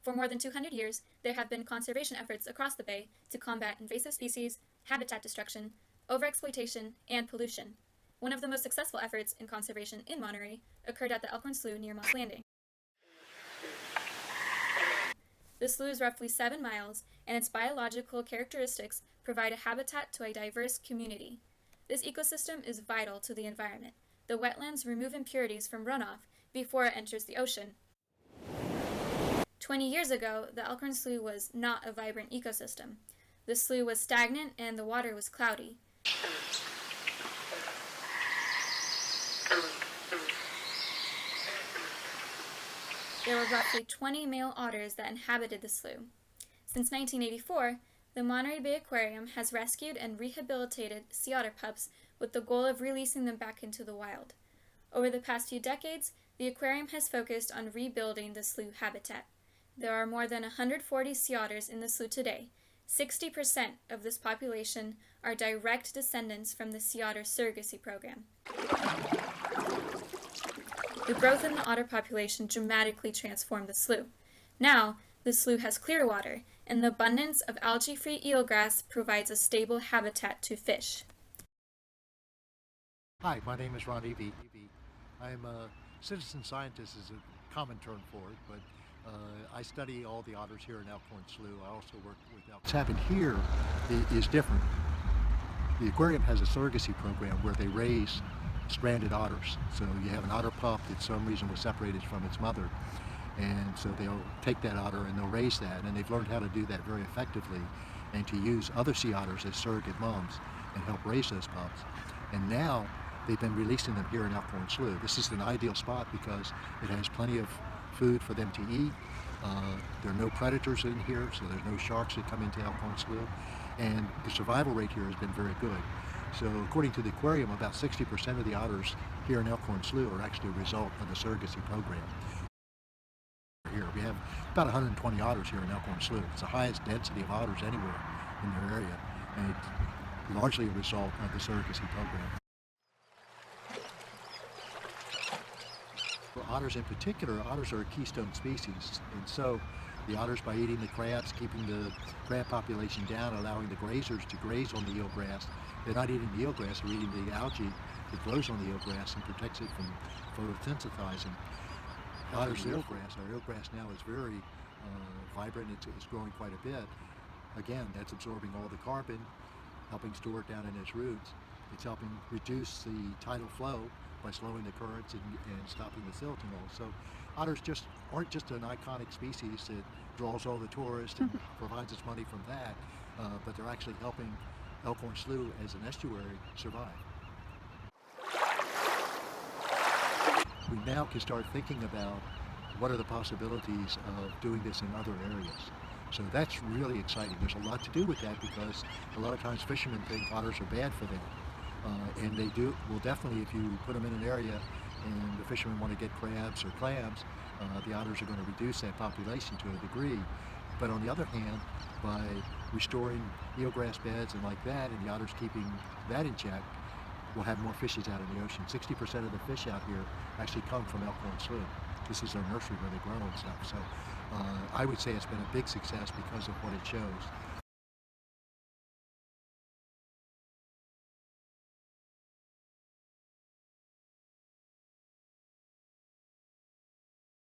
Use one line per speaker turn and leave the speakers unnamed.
For more than 200 years, there have been conservation efforts across the bay to combat invasive species, habitat destruction, overexploitation, and pollution. One of the most successful efforts in conservation in Monterey occurred at the Elkhorn Slough near Moss Landing. The slough is roughly 7 miles, and its biological characteristics provide a habitat to a diverse community. This ecosystem is vital to the environment. The wetlands remove impurities from runoff before it enters the ocean. 20 years ago, the Elkhorn Slough was not a vibrant ecosystem. The slough was stagnant and the water was cloudy. There were roughly 20 male otters that inhabited the slough. Since 1984, the Monterey Bay Aquarium has rescued and rehabilitated sea otter pups with the goal of releasing them back into the wild. Over the past few decades, the aquarium has focused on rebuilding the slough habitat. There are more than 140 sea otters in the slough today. 60% of this population are direct descendants from the sea otter surrogacy program. The growth in the otter population dramatically transformed the slough. Now, the slough has clear water, and the abundance of algae-free eelgrass provides a stable habitat to fish.
Hi, my name is Ron Evie. I'm a citizen scientist is a common term for it, but I study all the otters here in Elkhorn Slough. I also work with Elkhorn. What's happened here is different. The aquarium has a surrogacy program where they raise stranded otters. So you have an otter pup that some reason was separated from its mother, and so they'll take that otter and they'll raise that, and they've learned how to do that very effectively and to use other sea otters as surrogate moms and help raise those pups. And now they've been releasing them here in Elkhorn Slough. This is an ideal spot because it has plenty of food for them to eat. There are no predators in here, so there's no sharks that come into Elkhorn Slough, and the survival rate here has been very good. So according to the aquarium, about 60% of the otters here in Elkhorn Slough are actually a result of the surrogacy program. Here we have about 120 otters here in Elkhorn Slough. It's the highest density of otters anywhere in their area, and it's largely a result of the surrogacy program. For otters in particular, otters are a keystone species, and so the otters, by eating the crabs, keeping the crab population down, allowing the grazers to graze on the eelgrass. They're not eating the eelgrass, they're eating the algae that grows on the eelgrass and protects it from photosynthesizing. Otters' eelgrass, our eelgrass now is very vibrant, it's growing quite a bit. Again, that's absorbing all the carbon, helping store it down in its roots. It's helping reduce the tidal flow by slowing the currents and stopping the silt and all. So otters just aren't just an iconic species that draws all the tourists and provides us money from that, but they're actually helping Elkhorn Slough as an estuary survive. We now can start thinking about what are the possibilities of doing this in other areas. So that's really exciting. There's a lot to do with that because a lot of times fishermen think otters are bad for them. And they do, well, definitely if you put them in an area and the fishermen want to get crabs or clams, the otters are going to reduce that population to a degree. But on the other hand, by restoring eelgrass beds and like that, and the otters keeping that in check, we'll have more fishes out in the ocean. 60% of the fish out here actually come from Elkhorn Slough. This is our nursery where they grow and stuff. So I would say it's been a big success because of what it shows.